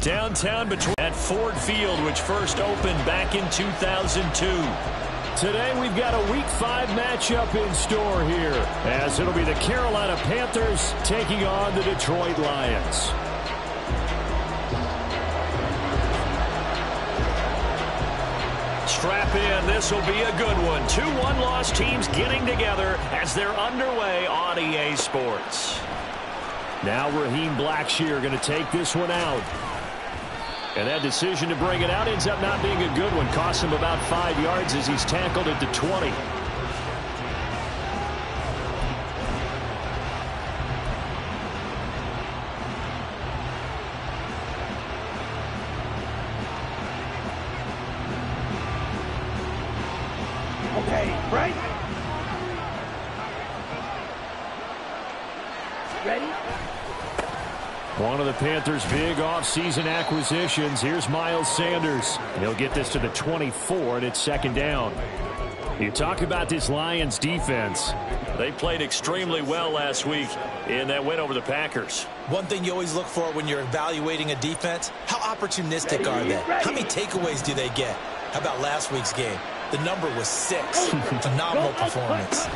Downtown between at Ford Field, which first opened back in 2002. Today we've got a Week 5 matchup in store here, as it'll be the Carolina Panthers taking on the Detroit Lions. Strap in, this will be a good one. Two one-loss teams getting together as they're underway on EA Sports. Now Raheem Blackshear going to take this one out. And that decision to bring it out ends up not being a good one. Costs him about 5 yards as he's tackled at the 20. Okay, right? Ready? One of the Panthers' big offseason acquisitions. Here's Miles Sanders. He'll get this to the 24, and it's second down. You talk about this Lions defense. They played extremely well last week in that win over the Packers. One thing you always look for when you're evaluating a defense, how opportunistic are they? How many takeaways do they get? How about last week's game? The number was 6. Phenomenal performance.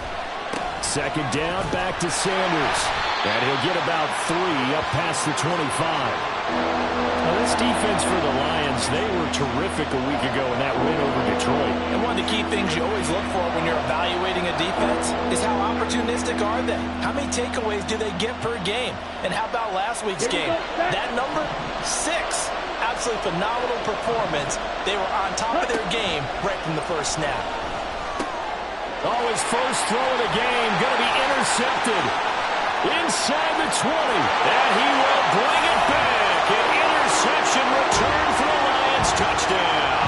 Second down, back to Sanders. And he'll get about 3 up past the 25. Now, this defense for the Lions, they were terrific a week ago in that win over Detroit. And one of the key things you always look for when you're evaluating a defense is how opportunistic are they? How many takeaways do they get per game? And how about last week's game? That number, 6. Absolutely phenomenal performance. They were on top of their game right from the first snap. Oh, his first throw of the game going to be intercepted inside the 20. And he will bring it back. An interception return for the Lions. Touchdown.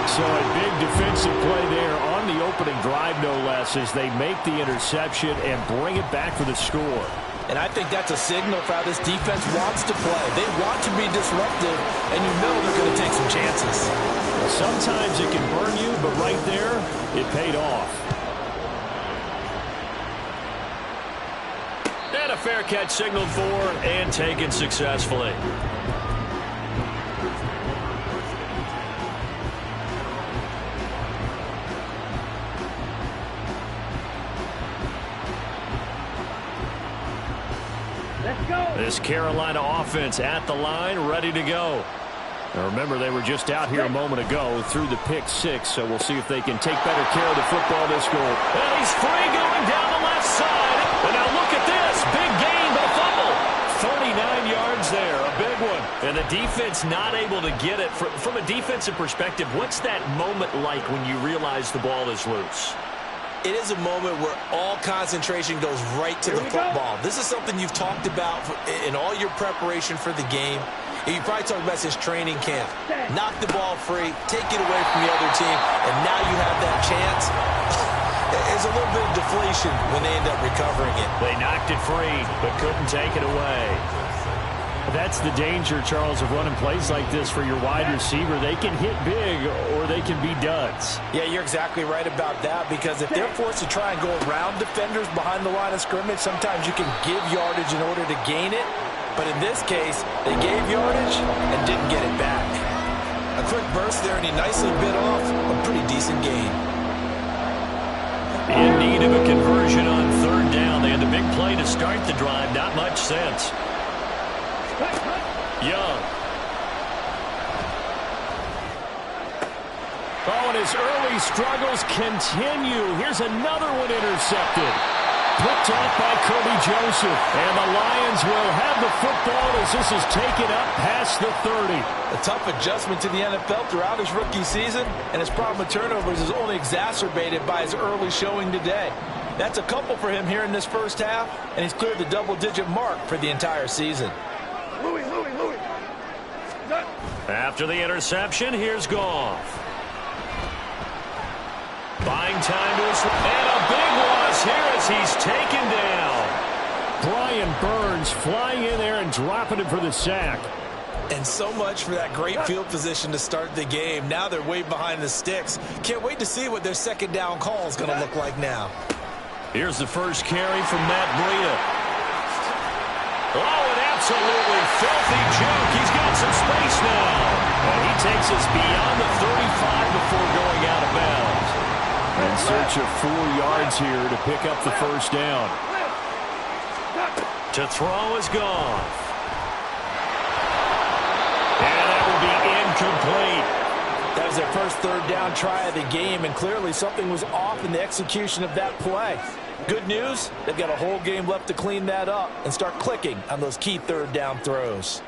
So a big defensive play there on the opening drive, no less, as they make the interception and bring it back for the score. And I think that's a signal for how this defense wants to play. They want to be disruptive, and you know they're going to take some chances. Well, sometimes it can burn you, but right there, it paid off. And a fair catch signaled for and taken successfully. This Carolina offense at the line, ready to go. Now remember, they were just out here a moment ago through the pick 6, so we'll see if they can take better care of the football this goal. And he's free going down the left side. And now look at this. Big gain, but a fumble. 39 yards there, a big one. And the defense not able to get it. From a defensive perspective, what's that moment like when you realize the ball is loose? It is a moment where all concentration goes right to the football. This is something you've talked about in all your preparation for the game. You probably talked about this training camp. Knock the ball free, take it away from the other team, and now you have that chance. There's a little bit of deflation when they end up recovering it. They knocked it free, but couldn't take it away. That's the danger, Charles, of running plays like this for your wide receiver. They can hit big or they can be duds. Yeah, you're exactly right about that, because if they're forced to try and go around defenders behind the line of scrimmage, sometimes you can give yardage in order to gain it. But in this case, they gave yardage and didn't get it back. A quick burst there, and he nicely bit off a pretty decent gain. In need of a conversion on third down. They had the big play to start the drive. Not much sense. Young. Oh, and his early struggles continue. Here's another one intercepted. Picked off by Kirby Joseph. And the Lions will have the football as this is taken up past the 30. A tough adjustment to the NFL throughout his rookie season, and his problem with turnovers is only exacerbated by his early showing today. That's a couple for him here in this first half, and he's cleared the double-digit mark for the entire season. Louis. After the interception, here's Goff. Buying time to his... And a big loss here as he's taken down. Brian Burns flying in there and dropping him for the sack. And so much for that great field position to start the game. Now they're way behind the sticks. Can't wait to see what their second down call is going to look like now. Here's the first carry from Matt Breida. Oh, and Absolutely filthy juke. He's got some space now. And he takes us beyond the 35 before going out of bounds. In search of 4 yards here to pick up the first down. To throw is gone. And that will be incomplete. That was their first third down try of the game, and clearly something was off in the execution of that play. Good news, they've got a whole game left to clean that up and start clicking on those key third down throws.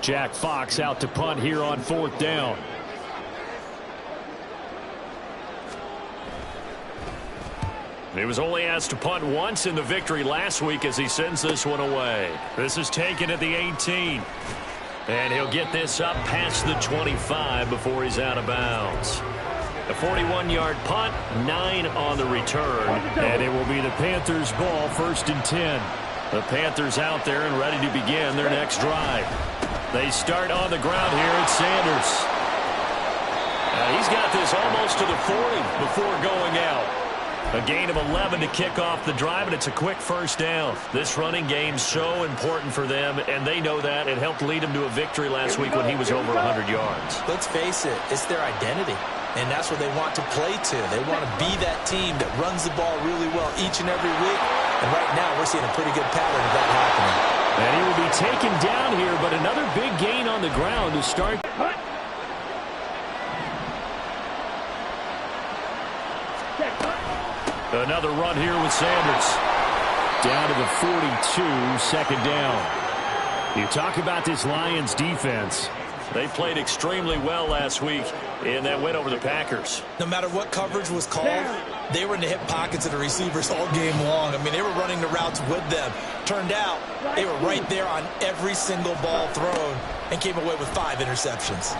Jack Fox out to punt here on 4th down. He was only asked to punt once in the victory last week as he sends this one away. This is taken at the 18. And he'll get this up past the 25 before he's out of bounds. A 41-yard punt, 9 on the return. And it will be the Panthers' ball, 1st and 10. The Panthers out there and ready to begin their next drive. They start on the ground here at Sanders. He's got this almost to the 40 before going out. A gain of 11 to kick off the drive, and it's a quick first down. This running game's so important for them, and they know that. It helped lead them to a victory last week when he was over 100 yards. Let's face it, it's their identity, and that's what they want to play to. They want to be that team that runs the ball really well each and every week, and right now we're seeing a pretty good pattern of that happening. And he will be taken down here, but another big gain on the ground to start. Another run here with Sanders. Down to the 42, 2nd down. You talk about this Lions defense. They played extremely well last week in that win over the Packers. No matter what coverage was called, they were in the hip pockets of the receivers all game long. I mean, they were running the routes with them. Turned out, they were right there on every single ball thrown and came away with 5 interceptions.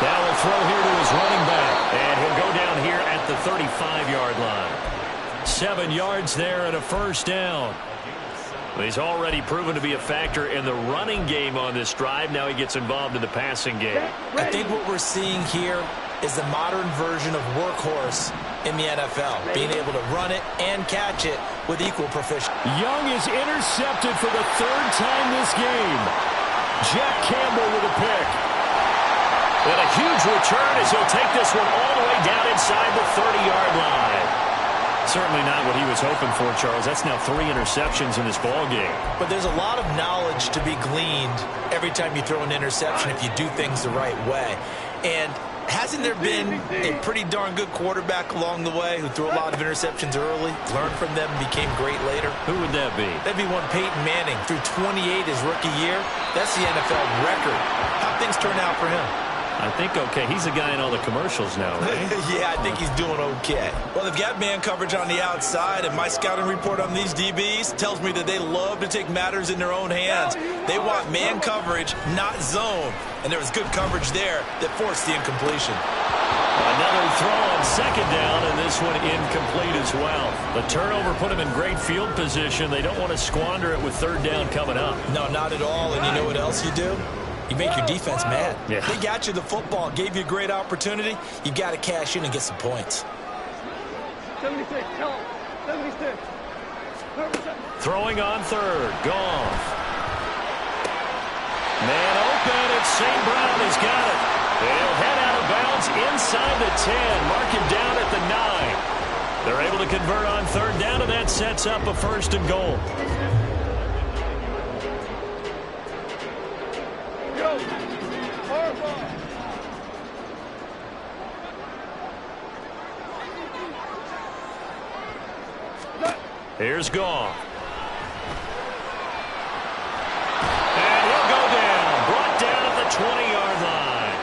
Now will throw here to his running back, and he'll go down here at the 35-yard line. 7 yards there and a first down. He's already proven to be a factor in the running game on this drive. Now he gets involved in the passing game. I think what we're seeing here is the modern version of workhorse in the NFL, being able to run it and catch it with equal proficiency. Young is intercepted for the 3rd time this game. Jack Campbell with a pick. And a huge return as he'll take this one all the way down inside the 30-yard line. Certainly not what he was hoping for, Charles. That's now 3 interceptions in this ball game. But there's a lot of knowledge to be gleaned every time you throw an interception if you do things the right way. And hasn't there been a pretty darn good quarterback along the way who threw a lot of interceptions early, learned from them, and became great later? Who would that be? That'd be one Peyton Manning. Threw 28 his rookie year. That's the NFL record. How'd things turn out for him? I think okay. He's a guy in all the commercials now, right? Yeah, I think he's doing okay. Well, they've got man coverage on the outside, and my scouting report on these DBs tells me that they love to take matters in their own hands. They want man coverage, not zone. And there was good coverage there that forced the incompletion. Another throw on 2nd down, and this one incomplete as well. The turnover put him in great field position. They don't want to squander it with 3rd down coming up. No, not at all. And you know what else you do? You make your defense mad. Yeah. They got you the football, gave you a great opportunity. You've got to cash in and get some points. 76, tell him. 76. Throwing on 3rd. Goff. Man open, and St. Brown has got it. He'll head out of bounds inside the 10. Mark him down at the 9. They're able to convert on 3rd down, and that sets up a 1st and goal. Here's Goff. And he'll go down. Brought down at the 20-yard line.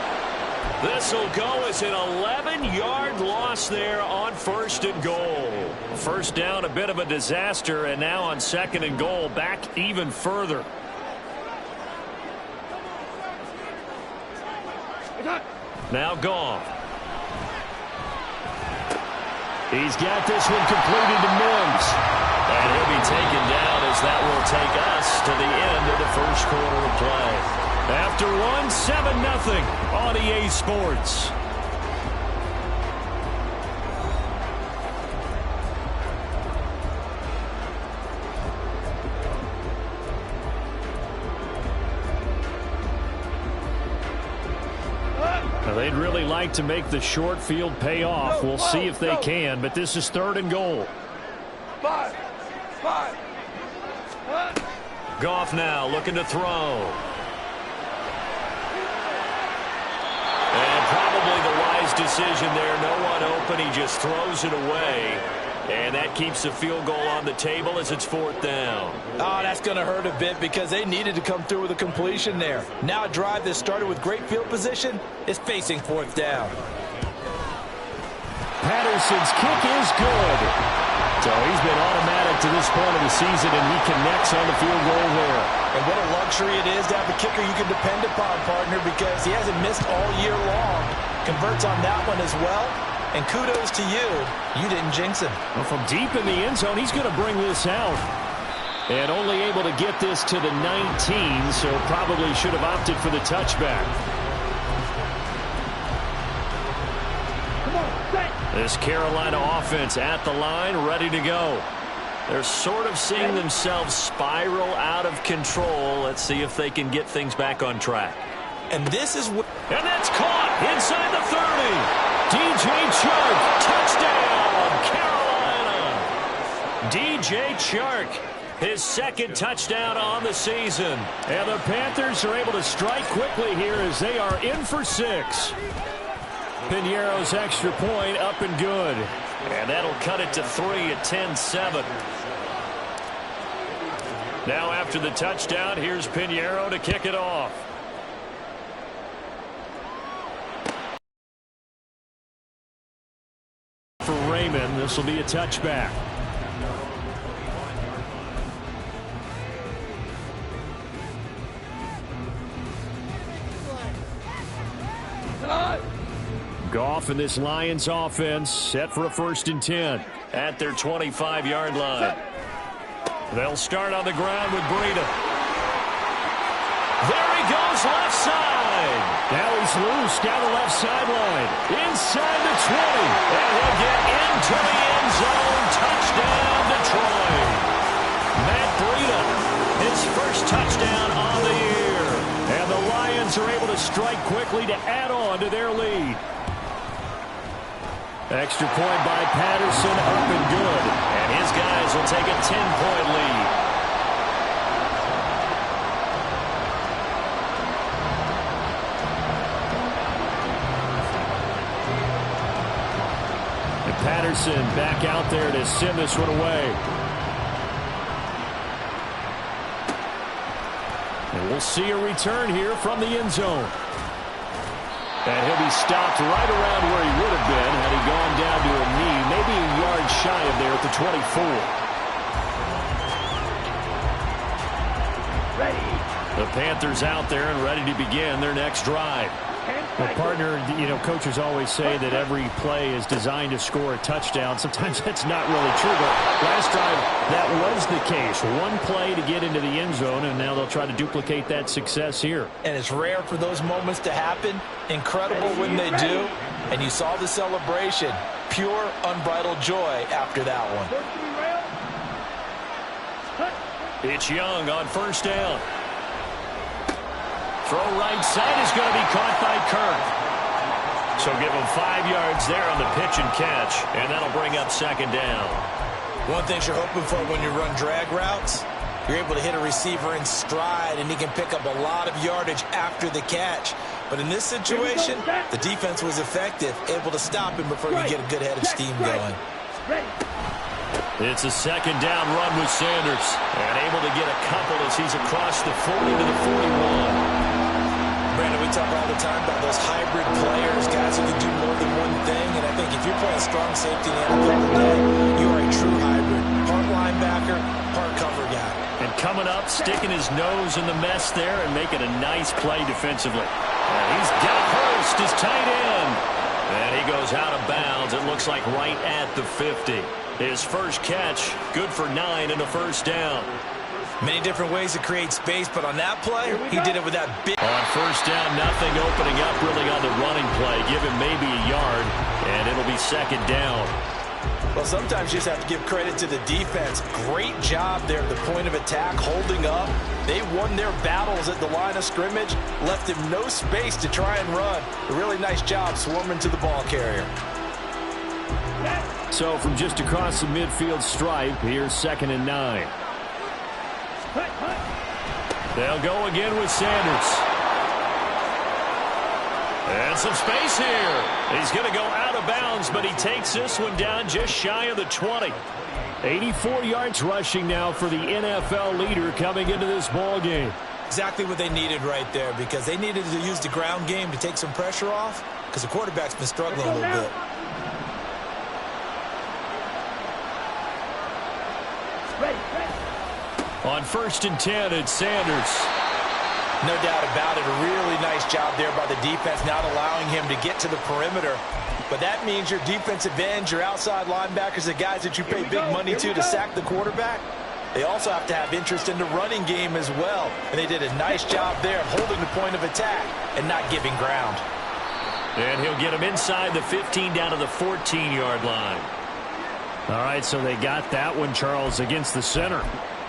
This will go as an 11-yard loss there on 1st and goal. 1st down, a bit of a disaster, and now on 2nd and goal, back even further. Now Goff. He's got this one completed to Mims. And he'll be taken down as that will take us to the end of the 1st quarter of play. After one, 7-0 on EA Sports. Well, they'd really like to make the short field pay off. We'll see if they can, but this is 3rd and goal. 5. Goff now looking to throw. And probably the wise decision there. No one open. He just throws it away. And that keeps the field goal on the table as it's 4th down. Oh, that's going to hurt a bit because they needed to come through with a completion there. Now a drive that started with great field position is facing 4th down. Patterson's kick is good. So he's been automatic to this point of the season, and he connects on the field goal there. And what a luxury it is to have a kicker you can depend upon, partner, because he hasn't missed all year long. Converts on that one as well. And kudos to you. You didn't jinx him. Well, from deep in the end zone, he's going to bring this out. And only able to get this to the 19, so probably should have opted for the touchback. This Carolina offense at the line, ready to go. They're sort of seeing themselves spiral out of control. Let's see if they can get things back on track. And this is what... And that's caught inside the 30. DJ Chark, touchdown, Carolina. DJ Chark, his 2nd touchdown on the season. And the Panthers are able to strike quickly here as they are in for 6. Piñeiro's extra point up and good. And that'll cut it to 3 at 10-7. Now after the touchdown, here's Piñeiro to kick it off. For Raymond, this will be a touchback. Goff and this Lions offense set for a 1st and 10 at their 25-yard line. They'll start on the ground with Breida. There he goes, left side. Now he's loose down the left sideline. Inside the 20. And he'll get into the end zone. Touchdown, Detroit. Matt Breida, his 1st touchdown on the year. And the Lions are able to strike quickly to add on to their lead. Extra point by Patterson, up and good. And his guys will take a 10-point lead. And Patterson back out there to send this one away. And we'll see a return here from the end zone. And he'll be stopped right around where he would have been had he gone down to a knee, maybe a yard shy of there at the 24. The Panthers out there and ready to begin their next drive. Well, partner, you know, coaches always say that every play is designed to score a touchdown. Sometimes that's not really true, but last drive that was the case. One play to get into the end zone, and now they'll try to duplicate that success here. And it's rare for those moments to happen. Incredible when they do. And you saw the celebration. Pure, unbridled joy after that one. It's Young on 1st down. Throw right side is going to be caught by Kirk. So give him 5 yards there on the pitch and catch, and that'll bring up 2nd down. One thing you're hoping for when you run drag routes, you're able to hit a receiver in stride, and he can pick up a lot of yardage after the catch. But in this situation, the defense was effective, able to stop him before you get a good head of steam going. It's a 2nd down run with Sanders, and able to get a couple as he's across the 40 to the 41. Brandon, we talk all the time about those hybrid players, guys who can do more than one thing, and I think if you're playing strong safety in the NFL today, you are a true hybrid. Part linebacker, part cover guy. And coming up, sticking his nose in the mess there and making a nice play defensively. And he's got Hurst, his tight end. And he goes out of bounds, it looks like right at the 50. His first catch, good for 9 and a 1st down. Many different ways to create space, but on that play, he did it with that big... On 1st down, nothing opening up really on the running play. Give him maybe a yard, and it'll be 2nd down. Well, sometimes you just have to give credit to the defense. Great job there at the point of attack, holding up. They won their battles at the line of scrimmage, left him no space to try and run. A really nice job swarming to the ball carrier. So from just across the midfield stripe, here's 2nd and 9. They'll go again with Sanders. And some space here. He's going to go out of bounds, but he takes this one down just shy of the 20. 84 yards rushing now for the NFL leader coming into this ball game. Exactly what they needed right there, because they needed to use the ground game to take some pressure off, because the quarterback's been struggling a little bit. On 1st and 10, it's Sanders. No doubt about it. A really nice job there by the defense, not allowing him to get to the perimeter. But that means your defensive ends, your outside linebackers, the guys that you pay big money to sack the quarterback, they also have to have interest in the running game as well. And they did a nice job there of holding the point of attack and not giving ground. And he'll get him inside the 15 down to the 14-yard line. All right, so they got that one, Charles, against the center.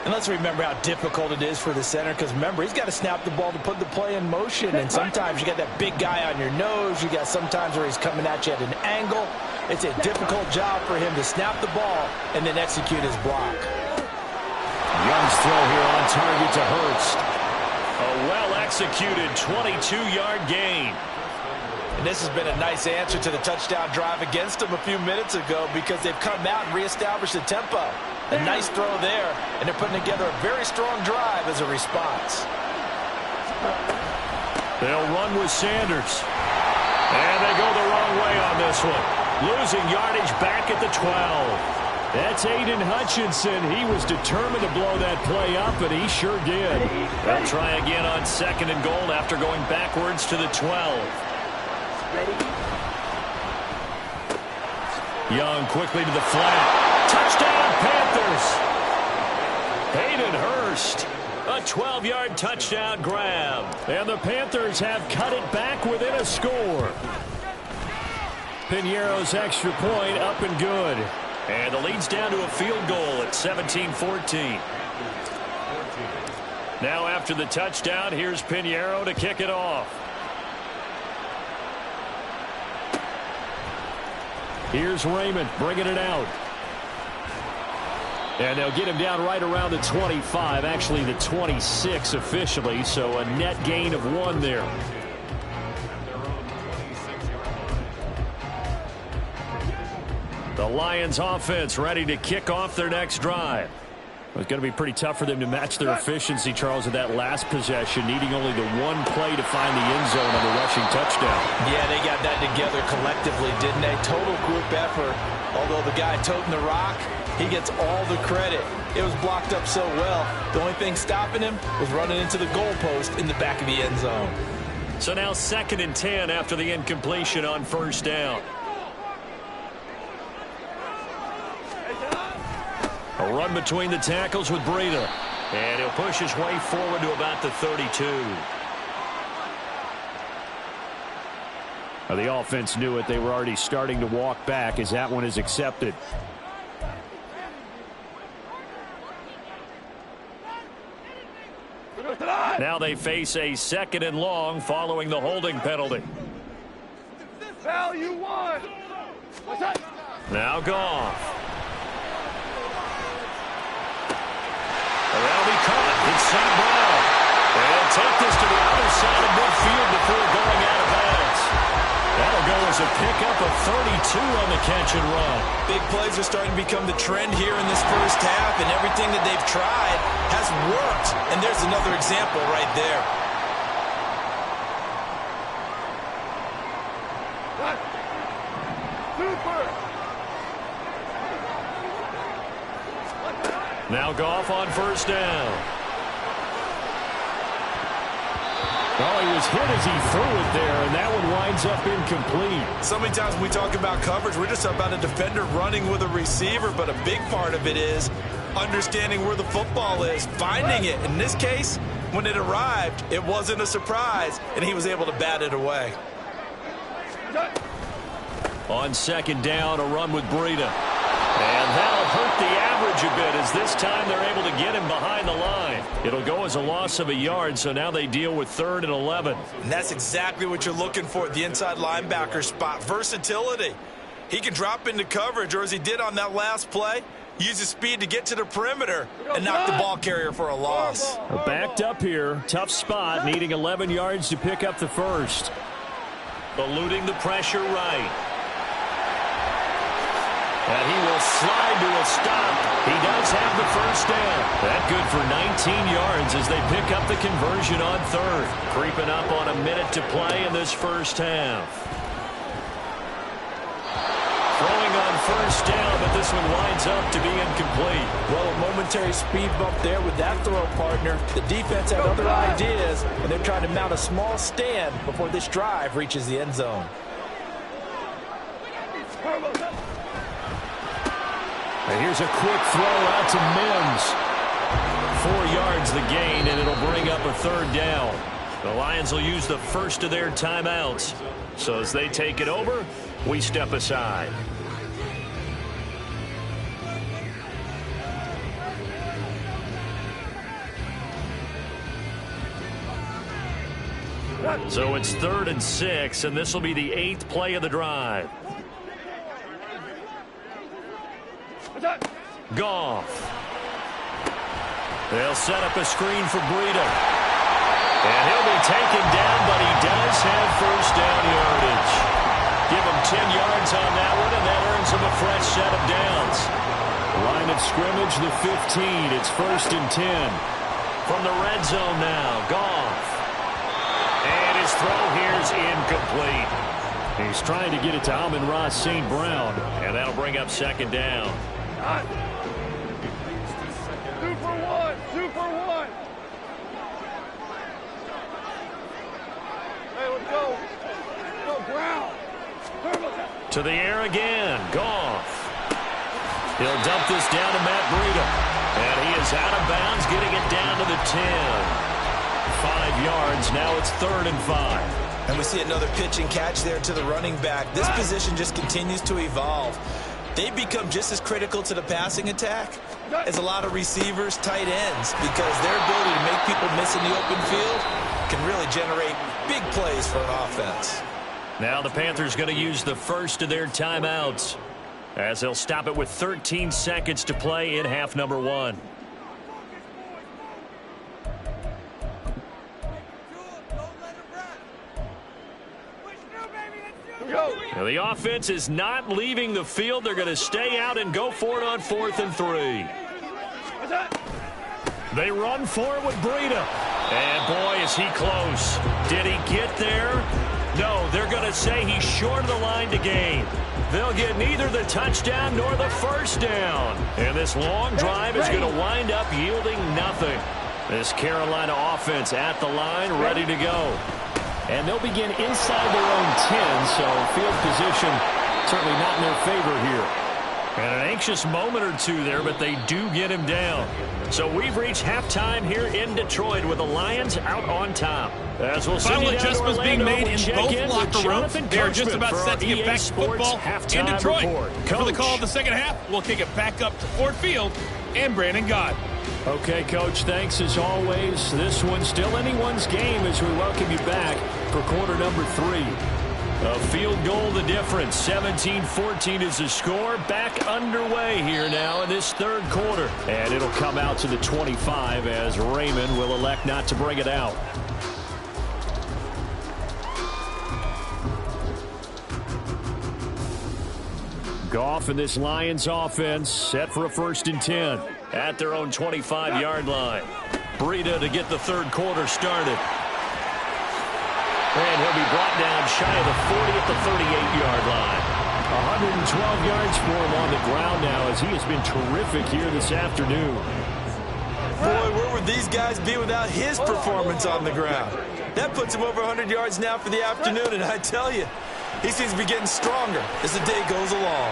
And let's remember how difficult it is for the center, because remember, he's got to snap the ball to put the play in motion. And sometimes you got that big guy on your nose. You got sometimes where he's coming at you at an angle. It's a difficult job for him to snap the ball and then execute his block. Young's throw here on target to Hurst. A well-executed 22-yard gain. And this has been a nice answer to the touchdown drive against them a few minutes ago, because they've come out and reestablished the tempo. A nice throw there, and they're putting together a very strong drive as a response. They'll run with Sanders. And they go the wrong way on this one. Losing yardage back at the 12. That's Aiden Hutchinson. He was determined to blow that play up, and he sure did. They'll try again on 2nd and goal after going backwards to the 12. Young quickly to the flat. Touchdown, Panthers. Hayden Hurst. A 12-yard touchdown grab. And the Panthers have cut it back within a score. Piñeiro's extra point up and good. And the lead's down to a field goal at 17-14. Now after the touchdown, here's Piñeiro to kick it off. Here's Raymond bringing it out. And they'll get him down right around the 25, actually the 26 officially, so a net gain of 1 there. The Lions offense ready to kick off their next drive. It's going to be pretty tough for them to match their efficiency, Charles, at that last possession, needing only the one play to find the end zone on the rushing touchdown. Yeah, they got that together collectively, didn't they? Total group effort. Although the guy toting the rock, he gets all the credit. It was blocked up so well. The only thing stopping him was running into the goalpost in the back of the end zone. So now 2nd and 10 after the incompletion on 1st down. A run between the tackles with Breida. And he'll push his way forward to about the 32. Now the offense knew it. They were already starting to walk back as that one is accepted. Now they face a 2nd and long following the holding penalty. Foul, you won. What's that? Now Goff. That'll be caught. It's St. Brown. And take this to the other side of midfield before going out of bounds. That'll go as a pickup of 32 on the catch and run. Big plays are starting to become the trend here in this first half, and everything that they've tried has worked. And there's another example right there. Super. Now Goff on 1st down. Oh, he was hit as he threw it there, and that one winds up incomplete. So many times when we talk about coverage, we're just about a defender running with a receiver, but a big part of it is understanding where the football is, finding it. In this case, when it arrived, it wasn't a surprise, and he was able to bat it away. On 2nd down, a run with Breida. And that'll hurt the average a bit as this time they're able to get him behind the line. It'll go as a loss of a yard, so now they deal with 3rd and 11. And that's exactly what you're looking for at the inside linebacker spot. Versatility. He can drop into coverage, or as he did on that last play, use his speed to get to the perimeter and knock the ball carrier for a loss. Backed up here. Tough spot, needing 11 yards to pick up the first. Eluding the pressure right. And he will slide to a stop. He does have the first down. That good for 19 yards as they pick up the conversion on 3rd. Creeping up on a minute to play in this first half. Throwing on first down, but this one winds up to be incomplete. Well, a momentary speed bump there with that throw, partner. The defense had other ideas, and they're trying to mount a small stand before this drive reaches the end zone. And here's a quick throw out to Mims. 4 yards the gain, and it'll bring up a 3rd down. The Lions will use the first of their timeouts. So as they take it over, we step aside. So it's 3rd and 6, and this will be the 8th play of the drive. Goff. They'll set up a screen for Breida. And he'll be taken down, but he does have first down yardage. Give him 10 yards on that one, and that earns him a fresh set of downs. Line of scrimmage, the 15. It's 1st and 10. From the red zone now, Goff. And his throw here's incomplete. He's trying to get it to Amon-Ra St. Brown, and that'll bring up 2nd down. 2 for 1. 2 for 1. Hey, let's go. Go, Brown. To the air again. Goff. He'll dump this down to Matt Breida. And he is out of bounds, getting it down to the 10. 5 yards. Now it's 3rd and 5. And we see another pitch and catch there to the running back. This position just continues to evolve. They've become just as critical to the passing attack as a lot of receivers, tight ends, because their ability to make people miss in the open field can really generate big plays for an offense. Now the Panthers going to use the first of their timeouts as they'll stop it with 13 seconds to play in half number 1. Now the offense is not leaving the field. They're going to stay out and go for it on 4th and 3. They run for it with Breida. And boy, is he close. Did he get there? No, they're going to say he's short of the line to gain. They'll get neither the touchdown nor the first down. And this long drive is going to wind up yielding nothing. This Carolina offense at the line, ready to go. And they'll begin inside their own 10, so field position certainly not in their favor here. And an anxious moment or two there, but they do get him down. So we've reached halftime here in Detroit with the Lions out on top. As we'll Final adjustments being made in both locker rooms. They are just about set to get back to football in Detroit. For the call of the second half, we'll kick it back up to Ford Field and Brandon Gott. Okay, Coach, thanks as always. This one's still anyone's game as we welcome you back for quarter number 3. A field goal the difference. 17-14 is the score. Back underway here now in this 3rd quarter. And it'll come out to the 25 as Raymond will elect not to bring it out. Goff and this Lions offense set for a 1st and 10 at their own 25-yard line. Breida to get the 3rd quarter started. And he'll be brought down shy of the 40 at the 38-yard line. 112 yards for him on the ground now as he has been terrific here this afternoon. Boy, where would these guys be without his performance on the ground? That puts him over 100 yards now for the afternoon, and I tell you, he seems to be getting stronger as the day goes along.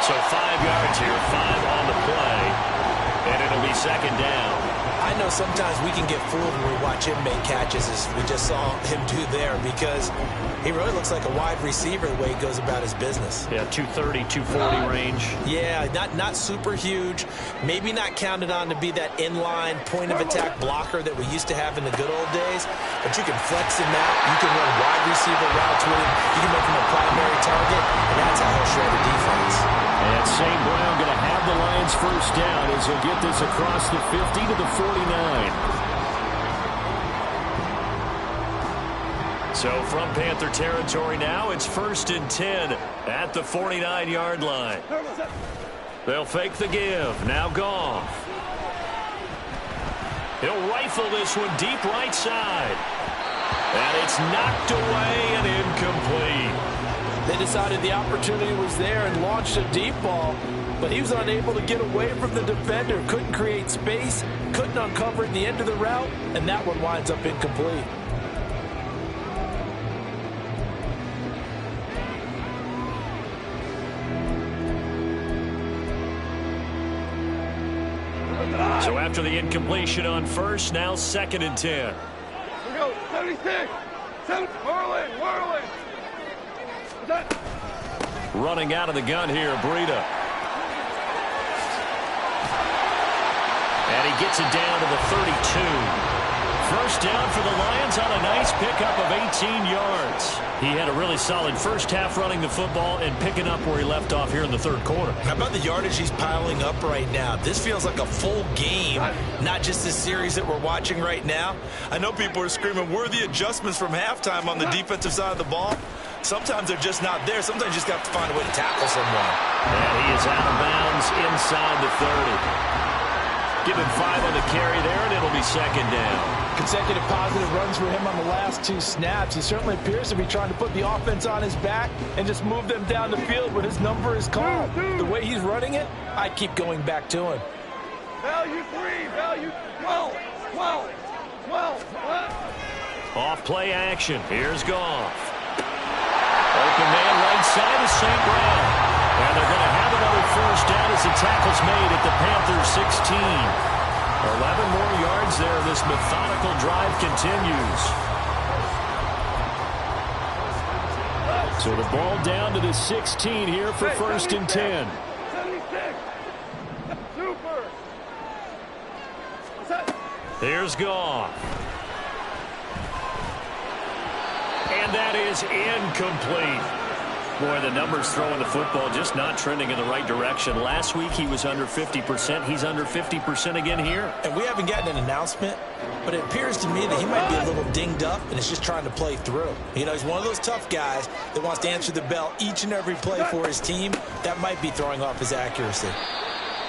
So 5 yards here, 5 on the play, and it'll be 2nd down. I I know sometimes we can get fooled when we watch him make catches, as we just saw him do there, because he really looks like a wide receiver the way he goes about his business. Yeah, 230, 240 range. Yeah, not super huge. Maybe not counted on to be that inline point-of-attack blocker that we used to have in the good old days, but you can flex him out. You can run wide receiver routes with him. You can make him a primary target, and that's how he'll shred the defense. And St. Brown going to have the Lions first down as he'll get this across the 50 to the 49. So from Panther territory now, it's 1st and 10 at the 49-yard line. They'll fake the give. Now Goff. He'll rifle this one deep right side. And it's knocked away and incomplete. They decided the opportunity was there and launched a deep ball, but he was unable to get away from the defender, couldn't create space, couldn't uncover the end of the route, and that one winds up incomplete. So after the incompletion on first, now 2nd and 10. Here we go, 76. Whirling. Running out of the gun here, Breida. And he gets it down to the 32. First down for the Lions on a nice pickup of 18 yards. He had a really solid first half running the football and picking up where he left off here in the 3rd quarter. How about the yardage he's piling up right now? This feels like a full game, not just this series that we're watching right now. I know people are screaming, where are the adjustments from halftime on the defensive side of the ball? Sometimes they're just not there. Sometimes you just have to find a way to tackle someone. And he is out of bounds inside the 30. Give him 5 on the carry there, and it'll be 2nd down. Consecutive positive runs for him on the last 2 snaps. He certainly appears to be trying to put the offense on his back and just move them down the field when his number is called. The way he's running it, I keep going back to him. Value 3, value 12. Off play action. Here's Goff. Open man right side is St. Brown. And they're going to have another first down as the tackle's made at the Panthers 16. 11 more yards there. This methodical drive continues. So the ball down to the 16 here for 1st and 10. 76. Super. Here's Goff. And that is incomplete. Boy, the numbers throwing the football just not trending in the right direction. Last week he was under 50%. He's under 50% again here. And we haven't gotten an announcement, but it appears to me that he might be a little dinged up and is just trying to play through. You know, he's one of those tough guys that wants to answer the bell each and every play for his team. That might be throwing off his accuracy.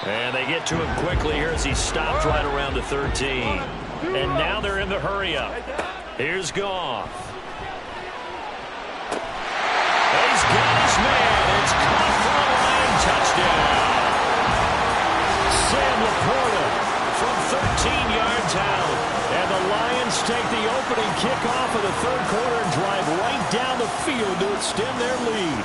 And they get to him quickly here as he stopped right around the 13. And now they're in the hurry-up. Here's Goff. He's got his man. It's caught for a Lion touchdown. Sam Laporta from 13 yards out. And the Lions take the opening kickoff of the 3rd quarter and drive right down the field to extend their lead.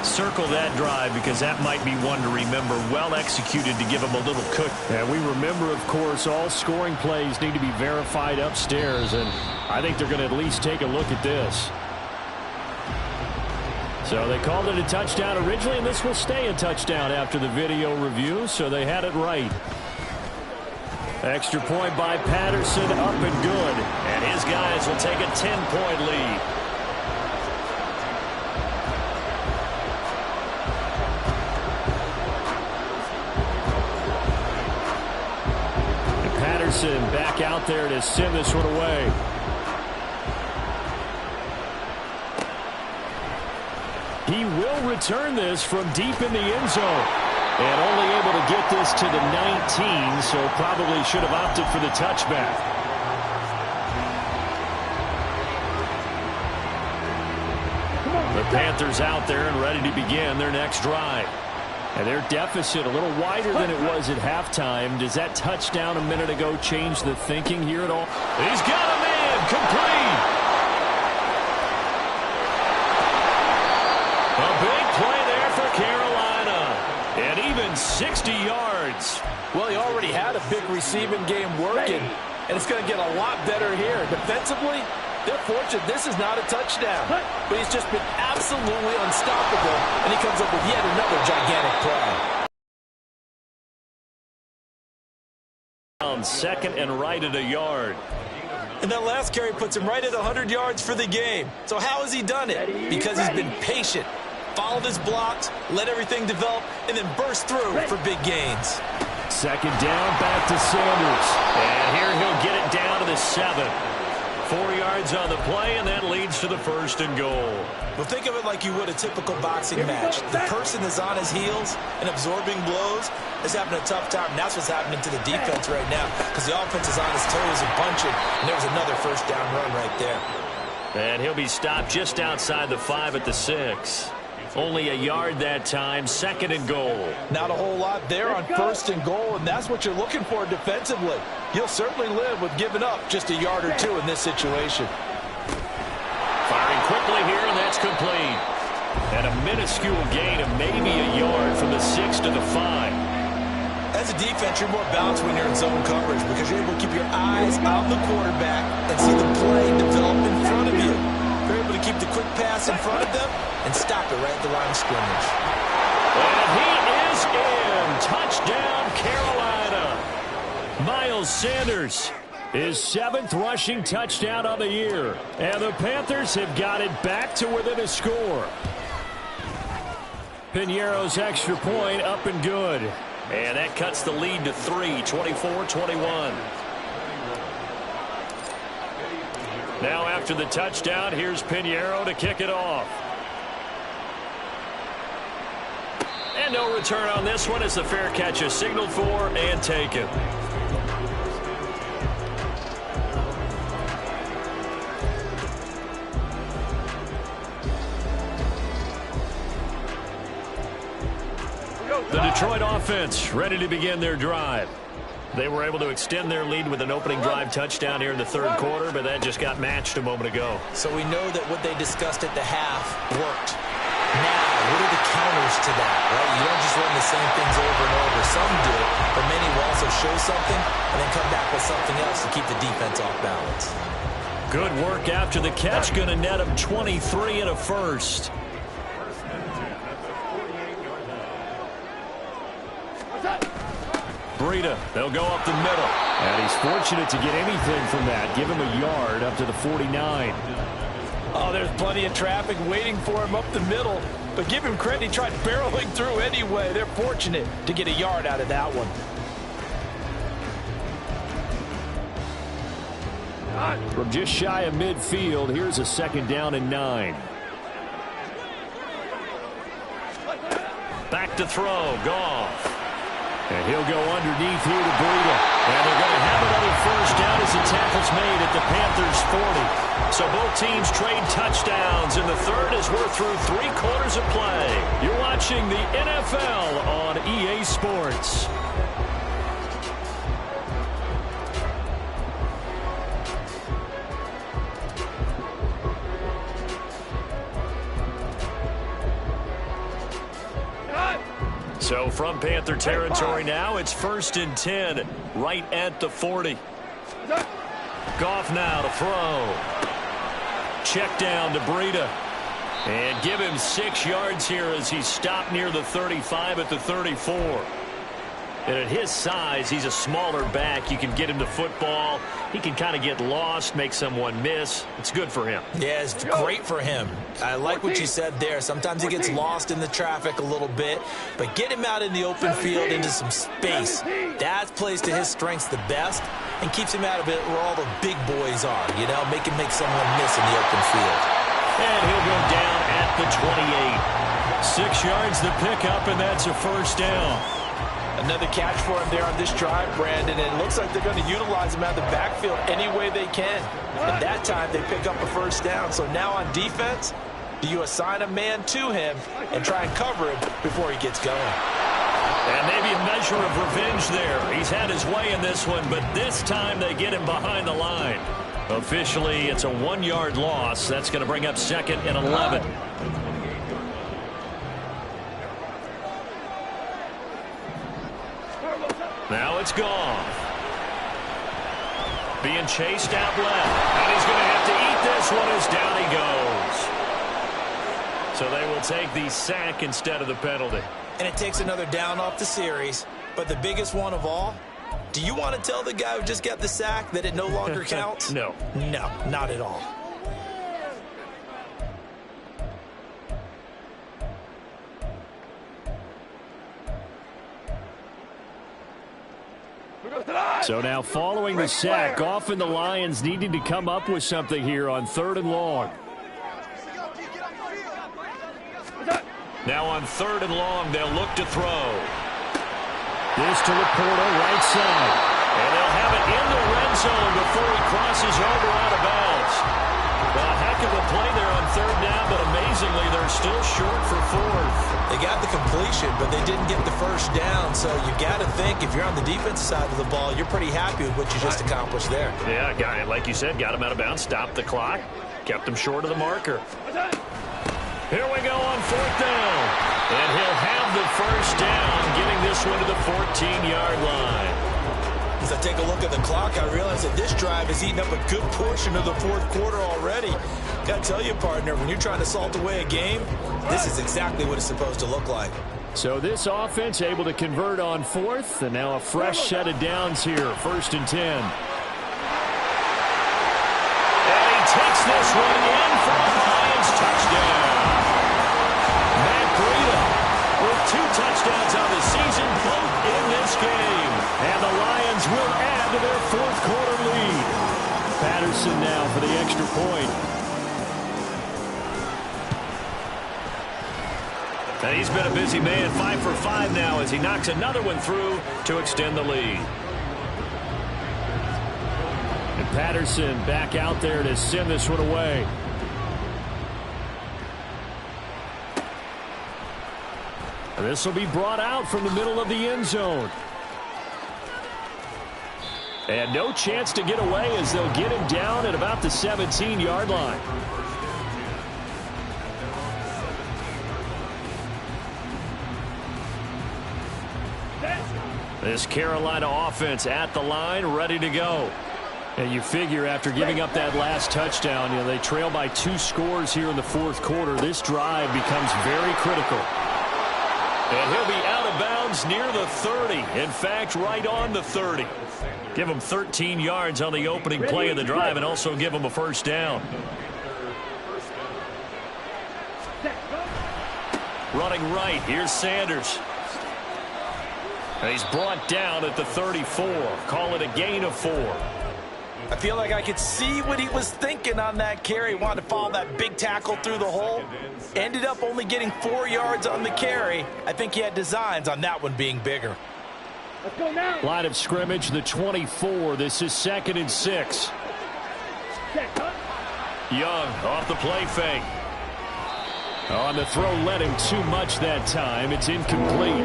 Circle that drive because that might be one to remember. Well executed to give them a little cook. And we remember, of course, all scoring plays need to be verified upstairs. And I think they're going to at least take a look at this. So they called it a touchdown originally, and this will stay a touchdown after the video review, so they had it right. Extra point by Patterson, up and good. And his guys will take a 10-point lead. And Patterson back out there to send this one away. He will return this from deep in the end zone. And only able to get this to the 19, so probably should have opted for the touchback. The Panthers out there and ready to begin their next drive. And their deficit a little wider than it was at halftime. Does that touchdown a minute ago change the thinking here at all? He's got a man, complete. A big play there for Carolina. And even 60 yards. Well, he already had a big receiving game working, and it's going to get a lot better here. Defensively, they're fortunate this is not a touchdown, but he's just been absolutely unstoppable, and he comes up with yet another gigantic play. On second and right at a yard. And that last carry puts him right at 100 yards for the game. So how has he done it? Because he's been patient, followed his blocks, let everything develop, and then burst through for big gains. Second down, back to Sanders. And here he'll get it down to the 7. 4 yards on the play, and that leads to the 1st and goal. Well, think of it like you would a typical boxing match. The person is on his heels and absorbing blows is having a tough time. And that's what's happening to the defense right now because the offense is on his toes and punching, and there was another first down run right there. And he'll be stopped just outside the 5 at the 6. Only a yard that time, 2nd and goal. Not a whole lot there on 1st and goal, and that's what you're looking for defensively. You'll certainly live with giving up just a yard or 2 in this situation. Firing quickly here, and that's complete. And a minuscule gain of maybe a yard from the 6 to the 5. As a defense, you're more balanced when you're in zone coverage because you're able to keep your eyes on the quarterback and see the play develop in front of you. You're able to keep the quick pass in front of them and stop it right at the line of scrimmage. And he is in. Touchdown, Carolina. Miles Sanders, his 7th rushing touchdown on the year. And the Panthers have got it back to within a score. Piñeiro's extra point up and good. And that cuts the lead to 3, 24-21. Now after the touchdown, here's Piñeiro to kick it off. And no return on this one as the fair catch is signaled for and taken. The Detroit offense ready to begin their drive. They were able to extend their lead with an opening drive touchdown here in the 3rd quarter, but that just got matched a moment ago. So we know that what they discussed at the half worked. Now, what are the counters to that, right? You don't just run the same things over and over. Some do it, but many will also show something and then come back with something else to keep the defense off balance. Good work after the catch. Going to net him 23 and a 1st. Breida, they'll go up the middle. And he's fortunate to get anything from that. Give him a yard up to the 49. Oh, there's plenty of traffic waiting for him up the middle. But give him credit, he tried barreling through anyway. They're fortunate to get a yard out of that one. From just shy of midfield, here's a 2nd down and 9. Back to throw, Goff. And he'll go underneath here to Breida. And they're going to have another 1st down as the tackle's made at the Panthers' 40. So both teams trade touchdowns in the 3rd as we're through 3 quarters of play. You're watching the NFL on EA Sports. So from Panther territory now, it's 1st and 10, right at the 40. Goff now to throw. Check down to Breida. And give him 6 yards here as he's stopped near the 35 at the 34. And at his size, he's a smaller back. You can get him to football. He can kind of get lost, make someone miss. It's good for him. Yeah, it's great for him. I like what you said there. Sometimes he gets lost in the traffic a little bit, but get him out in the open field into some space. That plays to his strengths the best and keeps him out of it where all the big boys are, you know, make someone miss in the open field. And he'll go down at the 28. 6 yards the pickup, and that's a 1st down. Another catch for him there on this drive, Brandon, and it looks like they're going to utilize him out of the backfield any way they can. And that time, they pick up a 1st down. So now on defense, do you assign a man to him and try and cover him before he gets going? And maybe a measure of revenge there. He's had his way in this one, but this time they get him behind the line. Officially, it's a 1-yard loss. That's going to bring up 2nd and 11. Now it's gone. Being chased out left. And he's going to have to eat this one as down he goes. So they will take the sack instead of the penalty. And it takes another down off the series. But the biggest one of all, do you want to tell the guy who just got the sack that it no longer counts? No. No, not at all. So now following the sack, often the Lions needing to come up with something here on 3rd and long. Now on 3rd and long, they'll look to throw. This to Laporta, right side. And they'll have it in the red zone before he crosses over out of bounds. Well, a heck of a play there on 3rd down, but amazingly, they're still short for 4th. They got the completion, but they didn't get the first down. So you got to think, if you're on the defensive side of the ball, you're pretty happy with what you just accomplished there. Yeah, guy, like you said, got him out of bounds, stopped the clock, kept him short of the marker. Here we go on 4th down. And he'll have the first down, getting this one to the 14-yard line. As I take a look at the clock, I realize that this drive has eaten up a good portion of the 4th quarter already. Got to tell you, partner, when you're trying to salt away a game, this is exactly what it's supposed to look like. So this offense able to convert on 4th, and now a fresh set of downs here, 1st and 10. And he takes this one in for a Lions touchdown. Matt Breida with 2 touchdowns on the season, both in this game. And the Lions will add to their 4th quarter lead. Patterson now for the extra point. And he's been a busy man, 5 for 5 now as he knocks another one through to extend the lead. And Patterson back out there to send this one away. And this will be brought out from the middle of the end zone. And no chance to get away as they'll get him down at about the 17-yard line. This Carolina offense at the line, ready to go. And you figure after giving up that last touchdown, they trail by 2 scores here in the 4th quarter. This drive becomes very critical. And he'll be out of bounds near the 30. In fact, right on the 30. Give him 13 yards on the opening play of the drive and also give him a first down. Running right, here's Sanders. And he's brought down at the 34. Call it a gain of 4. I feel like I could see what he was thinking on that carry. Wanted to follow that big tackle through the hole. Ended up only getting 4 yards on the carry. I think he had designs on that one being bigger. Let's go now. Line of scrimmage, the 24. This is 2nd and 6. Young off the play fake. On the throw, led him too much that time. It's incomplete.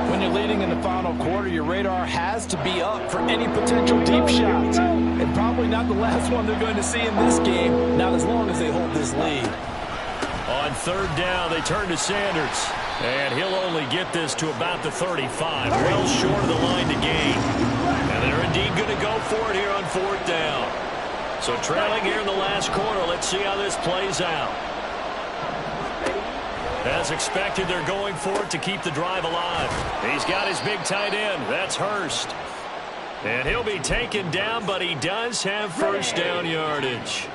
When you're leading in the final quarter, your radar has to be up for any potential deep shots. And probably not the last one they're going to see in this game, not as long as they hold this lead. On 3rd down, they turn to Sanders. And he'll only get this to about the 35. Well short of the line to gain. And they're indeed going to go for it here on 4th down. So trailing here in the last quarter, let's see how this plays out. As expected, they're going for it to keep the drive alive. He's got his big tight end. That's Hurst. And he'll be taken down, but he does have first down yardage.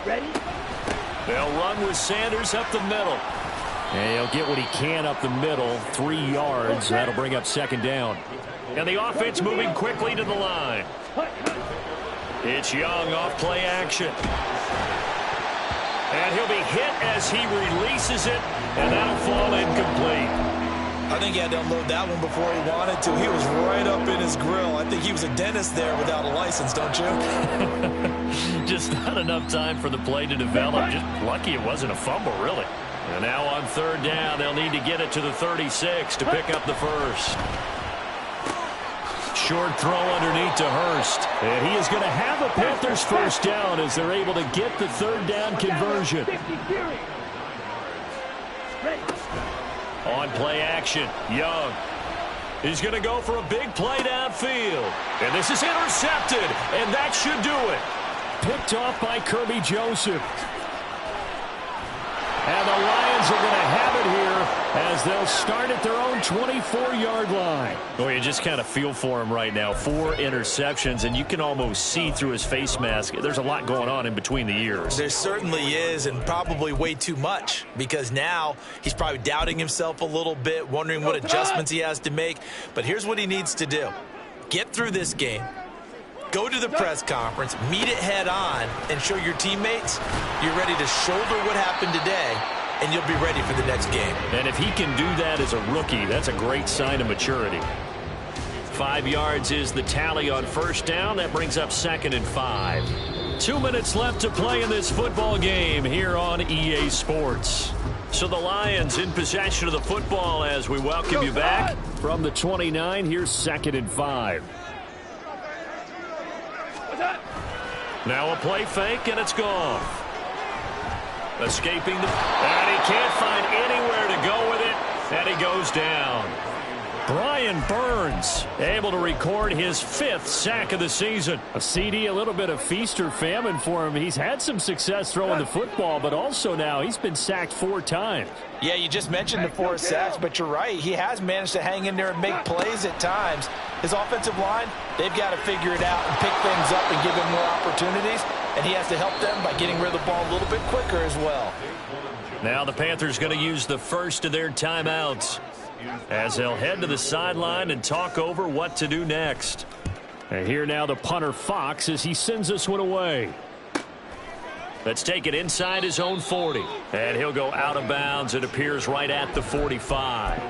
Ready? They'll run with Sanders up the middle. And he'll get what he can up the middle, 3 yards. That'll bring up 2nd down. And the offense moving quickly to the line. It's Young off play action. And he'll be hit as he releases it, and that'll fall incomplete. I think he had to unload that one before he wanted to. He was right up in his grill. I think he was a dentist there without a license, don't you? Just not enough time for the play to develop. Just lucky it wasn't a fumble, really. And now on 3rd down, they'll need to get it to the 36 to pick up the first. Short throw underneath to Hurst. And he is going to have a Panthers first down as they're able to get the 3rd down conversion. On play action, Young. He's going to go for a big play downfield. And this is intercepted, and that should do it. Picked off by Kirby Joseph. And the Lions are going to have it here as they'll start at their own 24-yard line. Well, you just kind of feel for him right now. 4 interceptions, and you can almost see through his face mask. There's a lot going on in between the ears. There certainly is, and probably way too much, because now he's probably doubting himself a little bit, wondering what adjustments he has to make. But here's what he needs to do. Get through this game. Go to the press conference, meet it head on, and show your teammates you're ready to shoulder what happened today, and you'll be ready for the next game. And if he can do that as a rookie, that's a great sign of maturity. 5 yards is the tally on first down. That brings up 2nd and 5. 2 minutes left to play in this football game here on EA Sports. So the Lions in possession of the football as we welcome you back. From the 29, here's 2nd and 5. Now a play fake, and it's gone. Escaping and he can't find anywhere to go with it, and he goes down. Brian Burns able to record his 5th sack of the season. A CD, a little bit of feast or famine for him. He's had some success throwing the football, but also now he's been sacked 4 times. Yeah, you just mentioned the 4 sacks, but you're right. He has managed to hang in there and make plays at times. His offensive line, they've got to figure it out and pick things up and give him more opportunities, and he has to help them by getting rid of the ball a little bit quicker as well. Now the Panthers going to use the first of their timeouts as they'll head to the sideline and talk over what to do next. And here now the punter Fox as he sends this one away. Let's take it inside his own 40. And he'll go out of bounds. It appears right at the 45.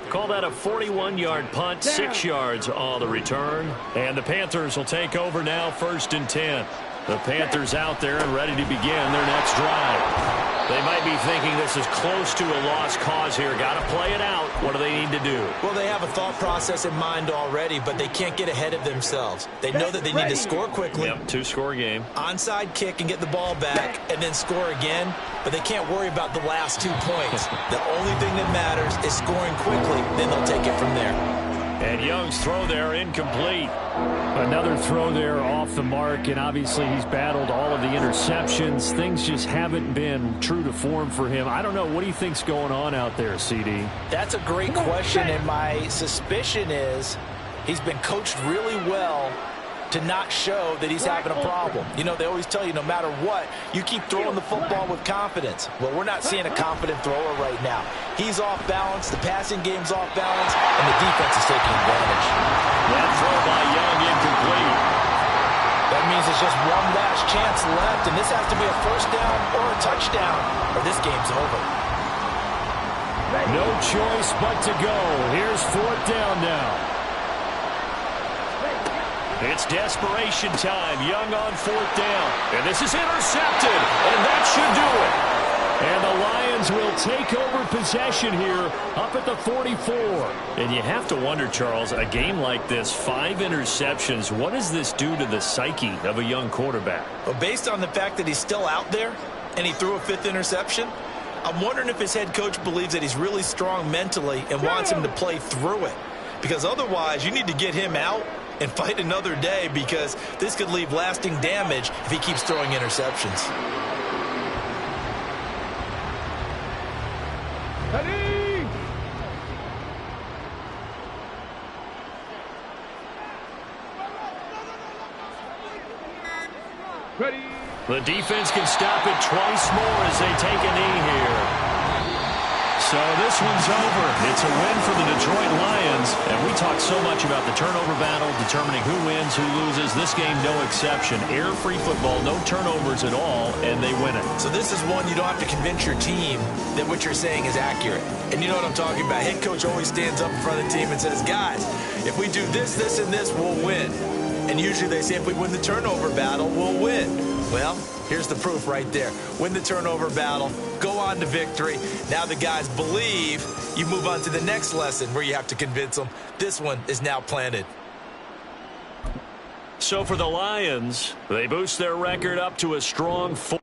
Call that a 41-yard punt, 6 yards on the return. And the Panthers will take over now, 1st and 10. The Panthers out there and ready to begin their next drive. They might be thinking this is close to a lost cause here. Got to play it out. What do they need to do? Well, they have a thought process in mind already, but they can't get ahead of themselves. They know that they need to score quickly. Yep, 2-score game. Onside kick and get the ball back and then score again, but they can't worry about the last 2 points. The only thing that matters is scoring quickly, then they'll take it from there. And Young's throw there incomplete. Another throw there off the mark, and obviously he's battled all of the interceptions. Things just haven't been true to form for him. I don't know. What do you think's going on out there, CD? That's a great question, and my suspicion is he's been coached really well to not show that he's having a problem. You know, they always tell you no matter what, you keep throwing the football with confidence. Well, we're not seeing a confident thrower right now. He's off balance, the passing game's off balance, and the defense is taking advantage. That throw by Young incomplete. That means there's just one last chance left, and this has to be a 1st down or a touchdown, or this game's over. No choice but to go. Here's 4th down now. It's desperation time. Young on 4th down. And this is intercepted. And that should do it. And the Lions will take over possession here up at the 44. And you have to wonder, Charles, a game like this, 5 interceptions, what does this do to the psyche of a young quarterback? Well, based on the fact that he's still out there and he threw a 5th interception, I'm wondering if his head coach believes that he's really strong mentally and wants him to play through it. Because otherwise, you need to get him out and fight another day, because this could leave lasting damage if he keeps throwing interceptions. Ready? Ready? The defense can stop it twice more as they take a knee here. So this one's over. It's a win for the Detroit Lions. And we talk so much about the turnover battle, determining who wins, who loses. This game, no exception. Error-free football, no turnovers at all, and they win it. So this is one you don't have to convince your team that what you're saying is accurate. And you know what I'm talking about. Head coach always stands up in front of the team and says, guys, if we do this, this, and this, we'll win. And usually they say if we win the turnover battle, we'll win. Well, here's the proof right there. Win the turnover battle, go on to victory. Now the guys believe. You move on to the next lesson where you have to convince them. This one is now planted. So for the Lions, they boost their record up to a strong 4.